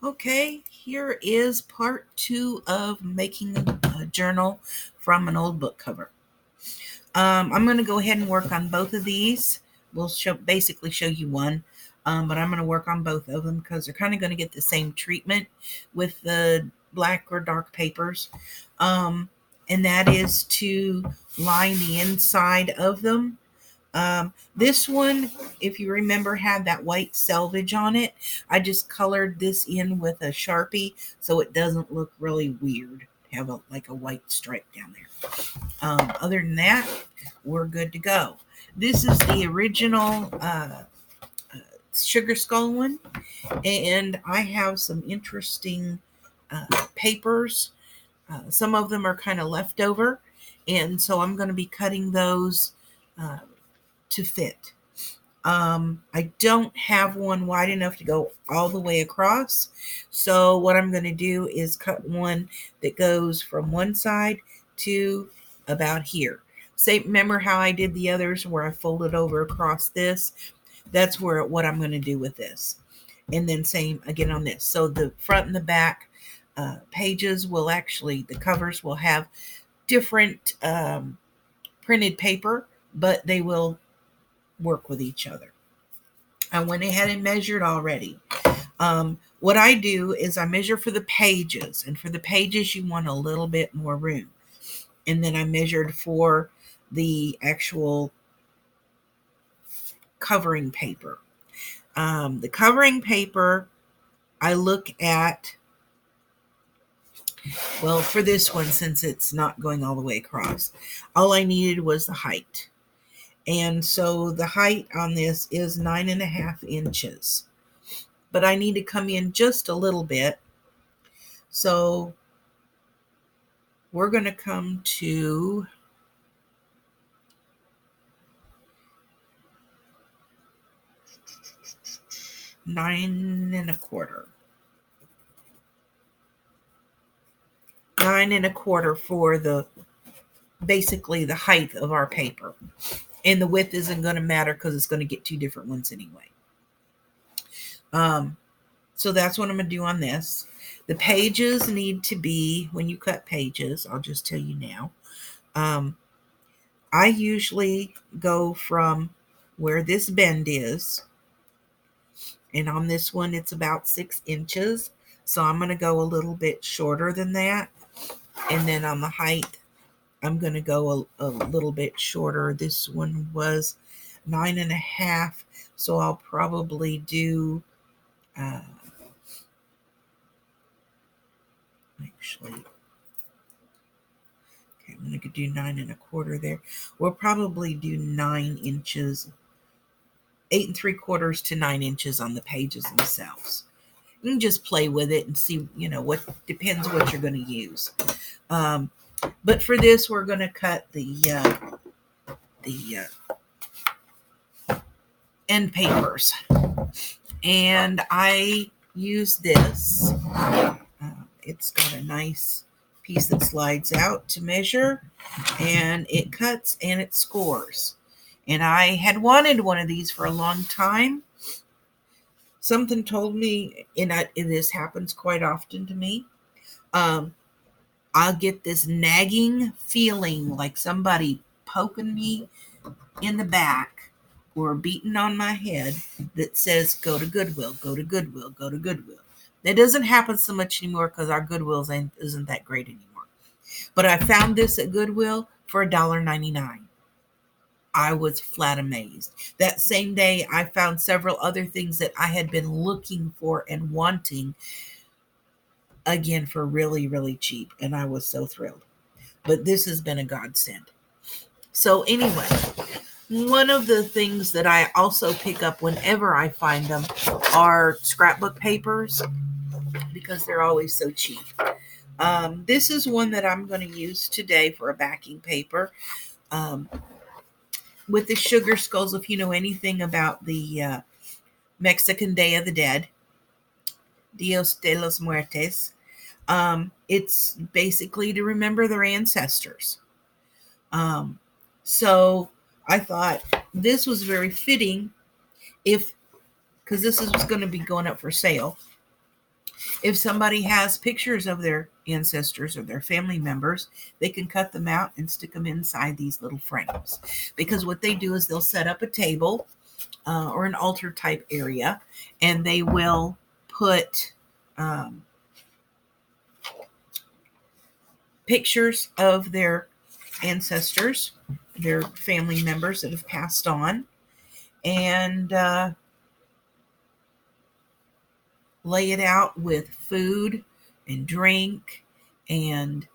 Okay, here is part 2 of making a journal from an old book cover. I'm going to go ahead and work on both of these. We'll basically show you one, but I'm going to work on both of them because they're kind of going to get the same treatment with the black or dark papers. And that is to line the inside of them. This one, if you remember, had that white selvage on it. I just colored this in with a Sharpie so it doesn't look really weird. Have like a white stripe down there. Other than that, we're good to go. This is the original Sugar Skull one, and I have some interesting papers. Some of them are kind of leftover, and so I'm going to be cutting those uh, to fit. I don't have one wide enough to go all the way across. So what I'm going to do is cut one that goes from one side to about here. Say, remember how I did the others where I folded over across this? That's what I'm going to do with this. And then same again on this. So the front and the back pages will actually, the covers will have different printed paper, but they will work with each other. I went ahead and measured already. What I do is I measure for the pages, and for the pages you want a little bit more room. And then I measured for the actual covering paper. The covering paper, I look at, well, for this one, since it's not going all the way across, all I needed was the height. And so the height on this is 9.5 inches. But I need to come in just a little bit. So we're going to come to 9.25. 9.25 for the basically the height of our paper. And the width isn't going to matter because it's going to get two different ones anyway. So that's what I'm going to do on this. The pages need to be, when you cut pages, I'll just tell you now. I usually go from where this bend is. And on this one, it's about 6 inches. So I'm going to go a little bit shorter than that. And then on the height, I'm going to go a little bit shorter. This one was 9.5. So I'll probably do, actually, okay, I'm going to do 9.25 there. We'll probably do 9 inches, 8.75 to 9 inches on the pages themselves. You can just play with it and see, what depends what you're going to use. But for this, we're going to cut the end papers. And I use this. It's got a nice piece that slides out to measure, and it cuts and it scores. And I had wanted one of these for a long time. Something told me, and this happens quite often to me, I'll get this nagging feeling like somebody poking me in the back or beating on my head that says, go to Goodwill, go to Goodwill, go to Goodwill. That doesn't happen so much anymore because our Goodwill isn't that great anymore. But I found this at Goodwill for $1.99. I was flat amazed. That same day, I found several other things that I had been looking for and wanting, again, for really, really cheap. And I was so thrilled. But this has been a godsend. So anyway, one of the things that I also pick up whenever I find them are scrapbook papers because they're always so cheap. This is one that I'm going to use today for a backing paper. With the Sugar Skulls, if you know anything about the Mexican Day of the Dead, Dios de los Muertes, it's basically to remember their ancestors. So I thought this was very fitting because this is going to be going up for sale. If somebody has pictures of their ancestors or their family members, they can cut them out and stick them inside these little frames. Because what they do is they'll set up a table or an altar type area, and they will put pictures of their ancestors, their family members that have passed on, and lay it out with food and drink and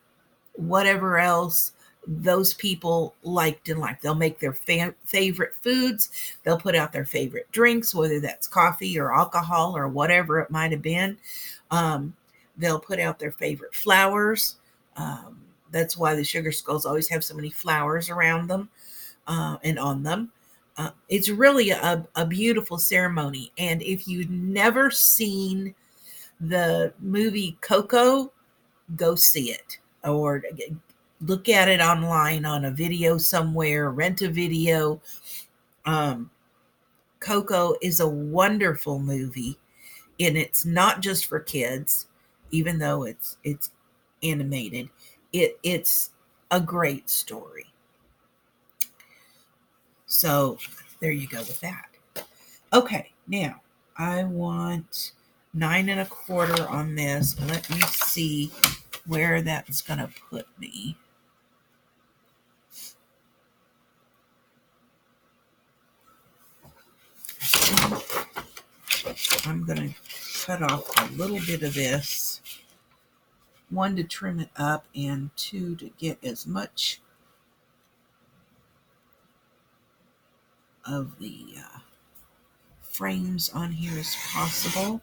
whatever else those people liked and liked. They'll make their favorite foods. They'll put out their favorite drinks, whether that's coffee or alcohol or whatever it might have been. They'll put out their favorite flowers. That's why the sugar skulls always have so many flowers around them and on them. It's really a beautiful ceremony. And if you've never seen the movie Coco, go see it or look at it online on a video somewhere, rent a video. Coco is a wonderful movie, and it's not just for kids, even though it's animated. It's a great story. So there you go with that. Okay, now I want 9 1/4 on this. Let me see where that's going to put me. I'm going to cut off a little bit of this. 1, to trim it up, and 2, to get as much of the frames on here as possible.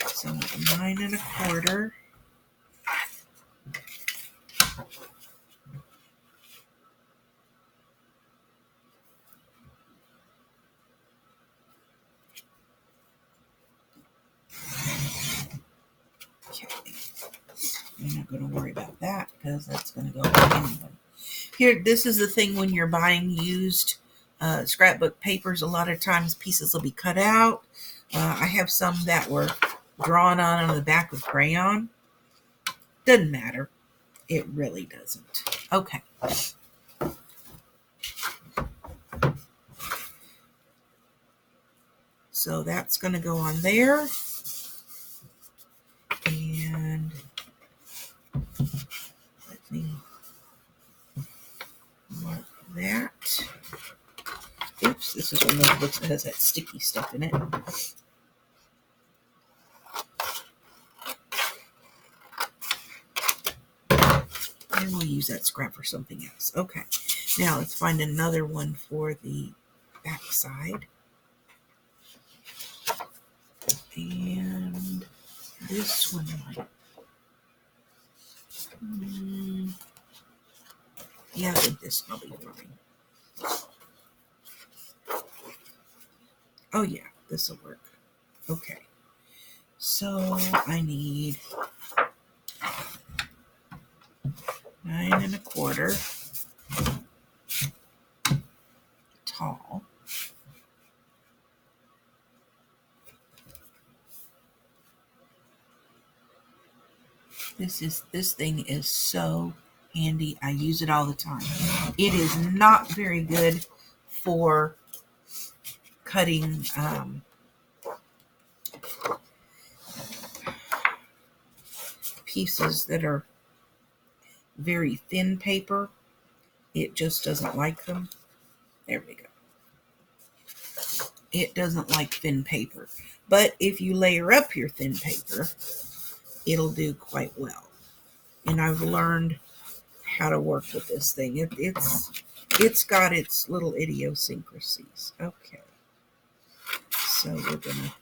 So 9 1/4. Okay. I'm not going to worry about that because that's going to go anyway. Here, this is the thing when you're buying used scrapbook papers. A lot of times pieces will be cut out. I have some that were drawn on the back with crayon. Doesn't matter. It really doesn't. Okay. So that's going to go on there. And let me mark that. Oops, this is one of those books that has that sticky stuff in it. And we'll use that scrap for something else. Okay, now let's find another one for the back side. And this one might. Yeah, I think this will be fine. Oh yeah, this will work. Okay. So I need 9 1/4 tall. This thing is so handy. I use it all the time. It is not very good for cutting pieces that are very thin paper. It just doesn't like them. There we go. It doesn't like thin paper. But if you layer up your thin paper, it'll do quite well. And I've learned how to work with this thing. It's got its little idiosyncrasies. Okay. So we're gonna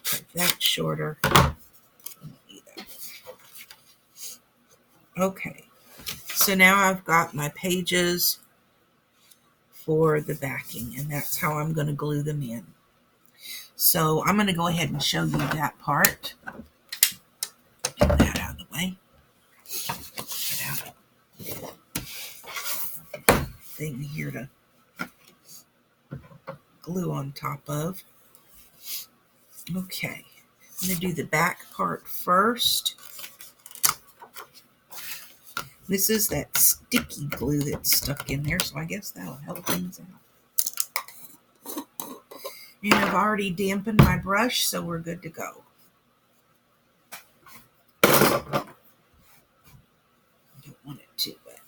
cut that shorter. Okay. So now I've got my pages for the backing, and that's how I'm going to glue them in. So I'm going to go ahead and show you that part. Get that out of the way. Get out of thing here to glue on top of. Okay, I'm going to do the back part first. This is that sticky glue that's stuck in there, so I guess that'll help things out. And I've already dampened my brush, so we're good to go. Don't want it too wet.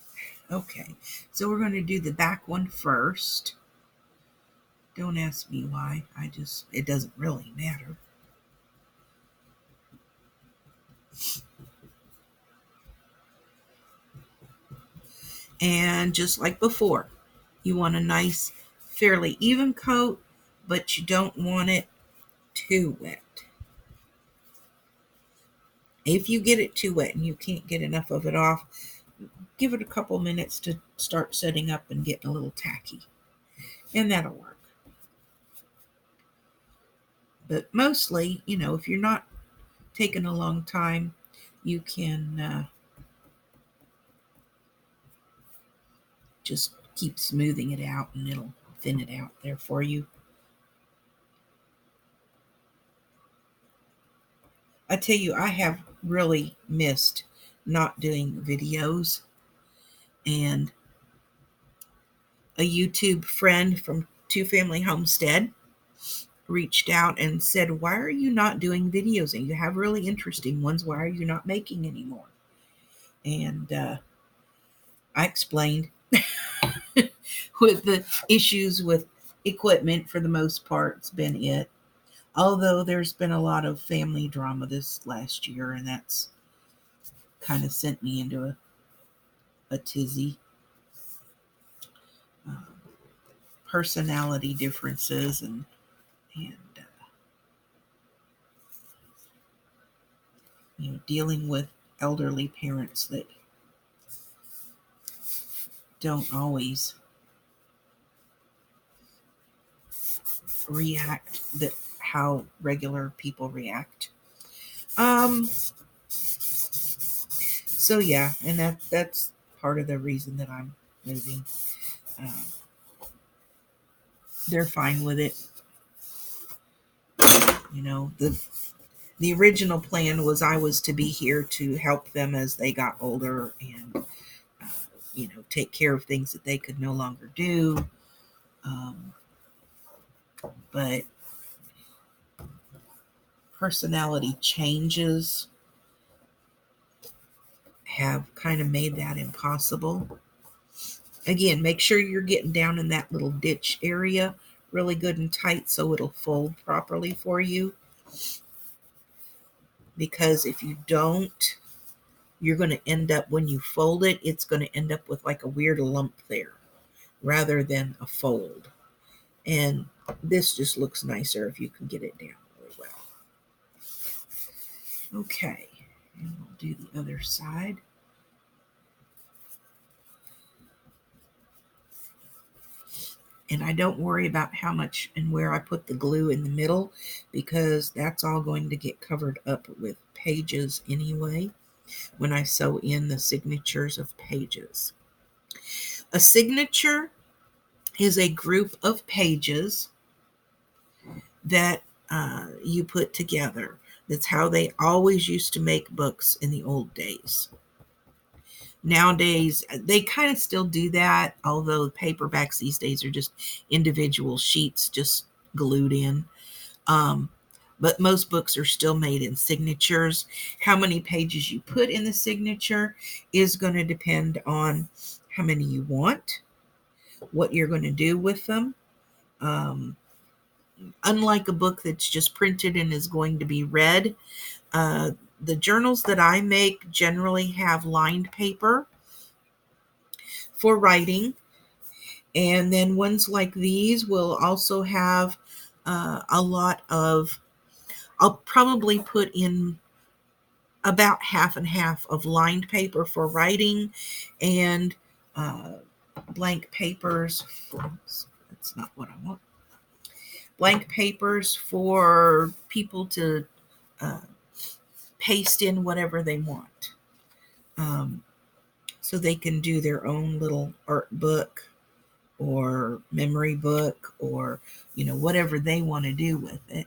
Okay, so we're going to do the back one first. Don't ask me why. It doesn't really matter. And just like before, you want a nice, fairly even coat, but you don't want it too wet. If you get it too wet and you can't get enough of it off, give it a couple minutes to start setting up and getting a little tacky. And that'll work. But mostly, if you're not taking a long time, you can just keep smoothing it out and it'll thin it out there for you. I tell you, I have really missed not doing videos. And a YouTube friend from Two Family Homestead reached out and said, "Why are you not doing videos? And you have really interesting ones. Why are you not making anymore?" And I explained with the issues with equipment, for the most part, it's been it. Although there's been a lot of family drama this last year, and that's kind of sent me into a tizzy. Personality differences and dealing with elderly parents that don't always react how regular people react. So yeah, and that's part of the reason that I'm moving. Um, they're fine with it. The original plan was I was to be here to help them as they got older and take care of things that they could no longer do. But personality changes have kind of made that impossible. Again, make sure you're getting down in that little ditch area really good and tight so it'll fold properly for you. Because if you don't, you're going to end up, when you fold it, it's going to end up with like a weird lump there rather than a fold. And this just looks nicer if you can get it down really well. Okay, and we'll do the other side. And I don't worry about how much and where I put the glue in the middle, because that's all going to get covered up with pages anyway when I sew in the signatures of pages. A signature is a group of pages that you put together. That's how they always used to make books in the old days. Nowadays, they kind of still do that, although paperbacks these days are just individual sheets just glued in. But most books are still made in signatures. How many pages you put in the signature is going to depend on how many you want, what you're going to do with them. Unlike a book that's just printed and is going to be read, the journals that I make generally have lined paper for writing. And then ones like these will also have a lot of, I'll probably put in about half and half of lined paper for writing and blank papers for, that's not what I want. Blank papers for people to paste in whatever they want. So they can do their own little art book or memory book or, whatever they want to do with it.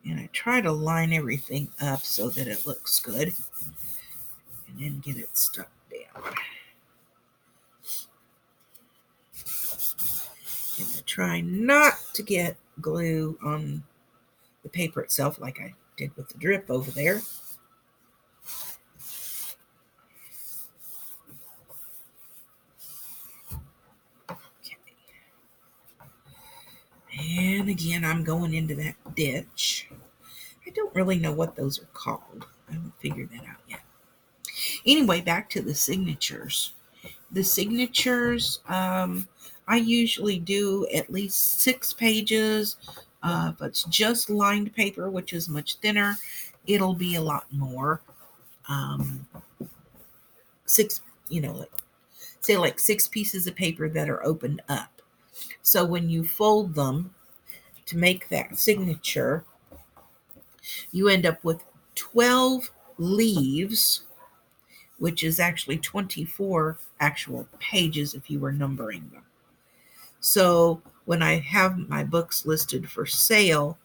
And I try to line everything up so that it looks good. And then get it stuck down. And I try not to get glue on the paper itself like I did with the drip over there. Okay. And again, I'm going into that ditch. I don't really know what those are called. I haven't figured that out yet. Anyway, back to the signatures. The signatures, I usually do at least 6 pages. If it's just lined paper, which is much thinner, it'll be a lot more. 6, like 6 pieces of paper that are opened up. So when you fold them to make that signature, you end up with 12 leaves, which is actually 24 actual pages if you were numbering them. So when I have my books listed for sale,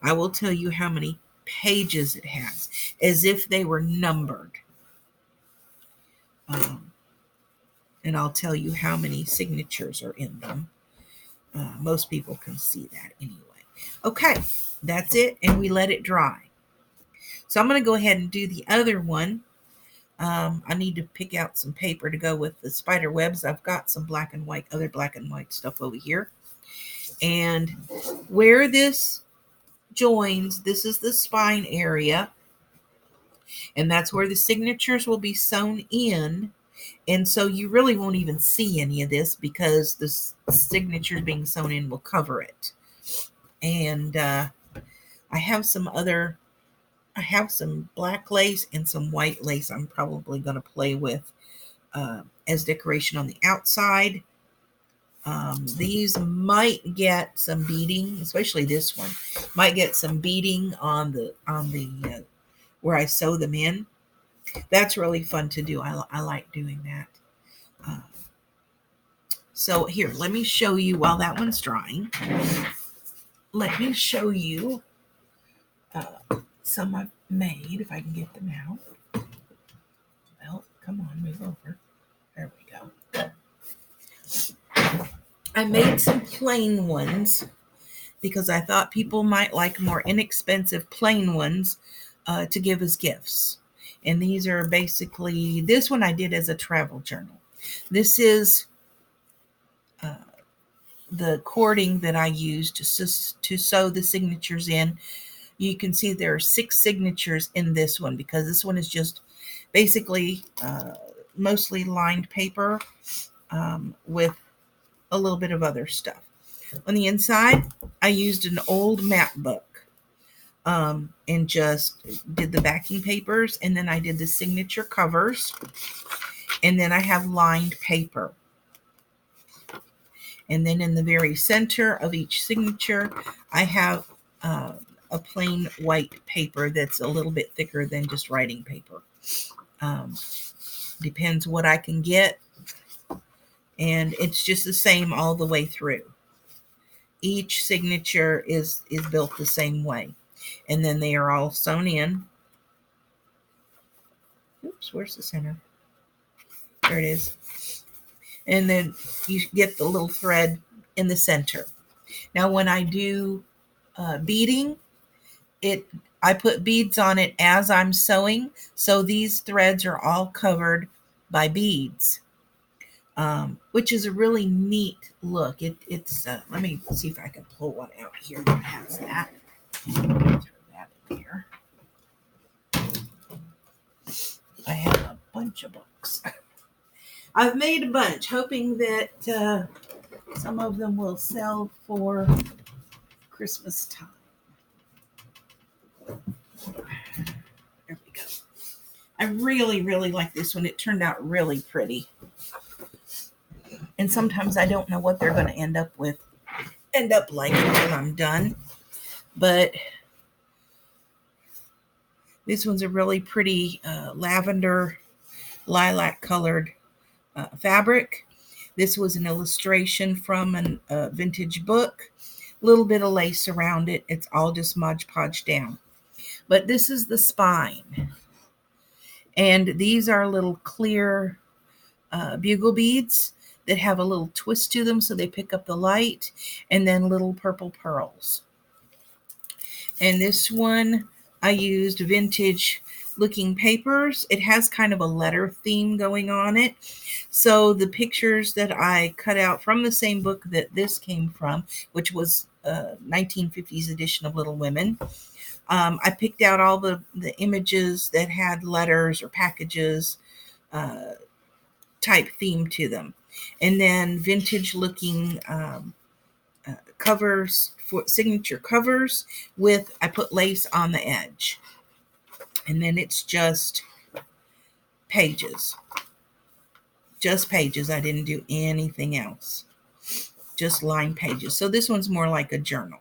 I will tell you how many pages it has, as if they were numbered. And I'll tell you how many signatures are in them. Most people can see that anyway. Okay, that's it, and we let it dry. So I'm going to go ahead and do the other one. I need to pick out some paper to go with the spider webs. I've got some other black and white stuff over here. And where this joins, this is the spine area. And that's where the signatures will be sewn in. And so you really won't even see any of this because the signatures being sewn in will cover it. And I have some black lace and some white lace I'm probably going to play with as decoration on the outside. These might get some beading, especially this one might get some beading on the where I sew them in. That's really fun to do. I like doing that. So here, let me show you while that one's drying. Let me show you some I've made, if I can get them out. Well, come on, move over. There we go. I made some plain ones because I thought people might like more inexpensive plain ones to give as gifts. And these are basically, this one I did as a travel journal. This is the cording that I used to sew the signatures in. You can see there are 6 signatures in this one because this one is just basically mostly lined paper with a little bit of other stuff. On the inside, I used an old map book and just did the backing papers, and then I did the signature covers, and then I have lined paper. And then in the very center of each signature, I have a plain white paper that's a little bit thicker than just writing paper. Depends what I can get. And it's just the same all the way through. Each signature is built the same way. And then they are all sewn in. Oops, where's the center? There it is. And then you get the little thread in the center. Now, when I do beading, I put beads on it as I'm sewing, so these threads are all covered by beads, which is a really neat look. It's let me see if I can pull one out here that has that. Throw that in here. I have a bunch of books. I've made a bunch, hoping that some of them will sell for Christmas time. There we go. I really, really like this one. It turned out really pretty. And sometimes I don't know what they're going to end up like when I'm done. But this one's a really pretty lavender, lilac colored fabric. This was an illustration from a vintage book little bit of lace around it. It's all just Mod Podge down. But this is the spine. And these are little clear bugle beads that have a little twist to them so they pick up the light, and then little purple pearls. And this one, I used vintage looking papers. It has kind of a letter theme going on it. So the pictures that I cut out from the same book that this came from, which was 1950s edition of Little Women, I picked out all the images that had letters or packages type theme to them. And then vintage looking covers, for signature covers with, I put lace on the edge. And then it's just pages. Just pages. I didn't do anything else. Just lined pages. So this one's more like a journal.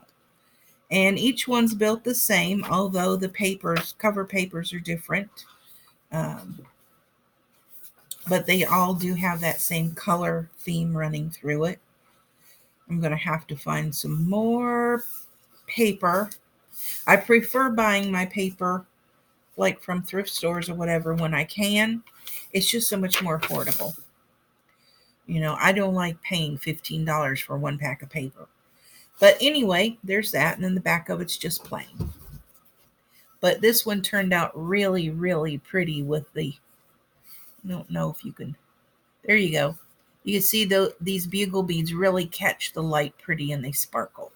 And each one's built the same, although the papers, cover papers are different. But they all do have that same color theme running through it. I'm going to have to find some more paper. I prefer buying my paper like from thrift stores or whatever when I can. It's just so much more affordable. You know, I don't like paying $15 for one pack of paper. But anyway, there's that. And then the back of it's just plain. But this one turned out really, really pretty with the, I don't know if you can, there you go. You can see these bugle beads really catch the light pretty and they sparkle.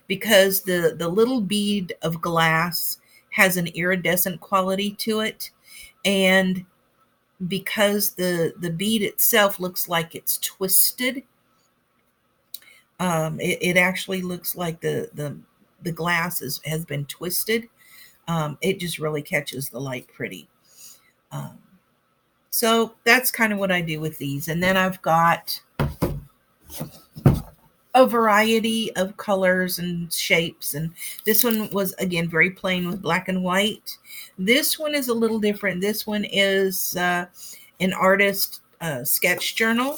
Because the little bead of glass has an iridescent quality to it. And because the bead itself looks like it's twisted, it actually looks like the glass has been twisted. It just really catches the light pretty. So that's kind of what I do with these. And then I've got a variety of colors and shapes. And this one was, again, very plain with black and white. This one is a little different. This one is an artist sketch journal.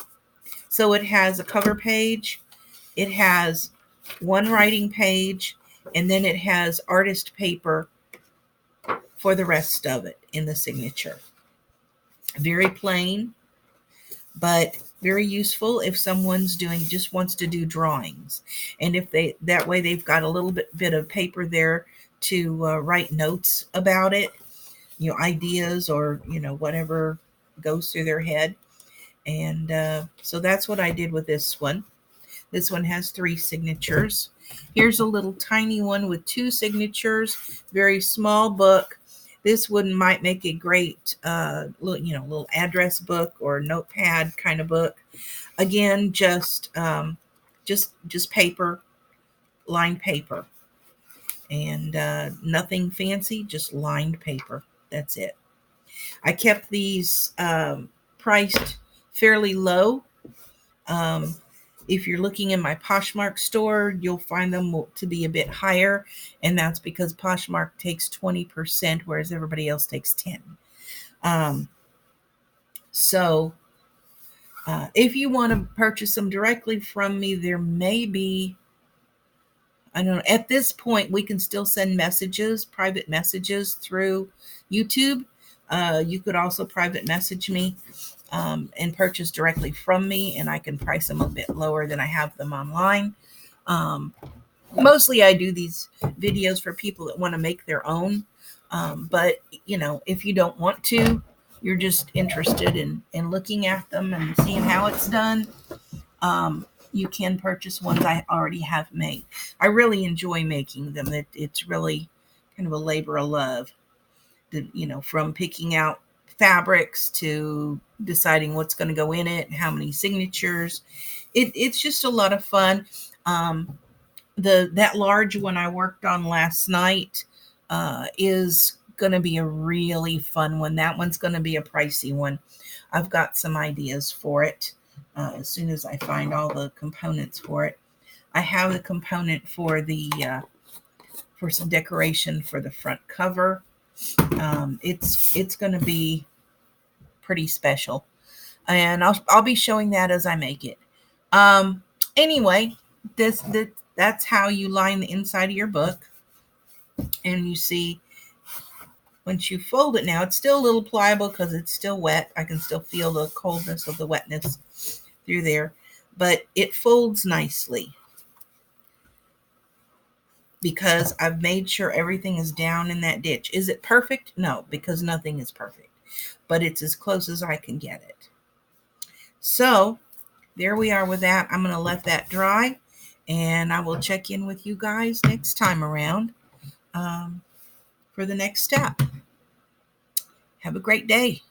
So it has a cover page. It has one writing page. And then it has artist paper for the rest of it in the signature. Very plain, but very useful if someone's just wants to do drawings. And if that way they've got a little bit of paper there to write notes about it, ideas or, whatever goes through their head. And so that's what I did with this one. This one has 3 signatures. Here's a little tiny one with 2 signatures, very small book. This one might make a great, little address book or notepad kind of book. Again, just paper, lined paper, and nothing fancy, just lined paper. That's it. I kept these priced fairly low. If you're looking in my Poshmark store, you'll find them to be a bit higher, and that's because Poshmark takes 20%, whereas everybody else takes 10%. So if you want to purchase them directly from me, there may be, I don't know, at this point, we can still send messages, private messages through YouTube. You could also private message me and purchase directly from me, and I can price them a bit lower than I have them online. Mostly I do these videos for people that want to make their own. But, if you don't want to, you're just interested in looking at them and seeing how it's done, you can purchase ones I already have made. I really enjoy making them. It's really kind of a labor of love. From picking out fabrics to deciding what's going to go in it and how many signatures. It's just a lot of fun. That large one I worked on last night is going to be a really fun one. That one's going to be a pricey one. I've got some ideas for it as soon as I find all the components for it. I have a component for for some decoration for the front cover. It's going to be pretty special, and I'll be showing that as I make it. Anyway, that's how you line the inside of your book. And you see, once you fold it now, it's still a little pliable because it's still wet. I can still feel the coldness of the wetness through there, but it folds nicely because I've made sure everything is down in that ditch. Is it perfect? No, because nothing is perfect, but it's as close as I can get it. So there we are with that. I'm going to let that dry, and I will check in with you guys next time around for the next step. Have a great day.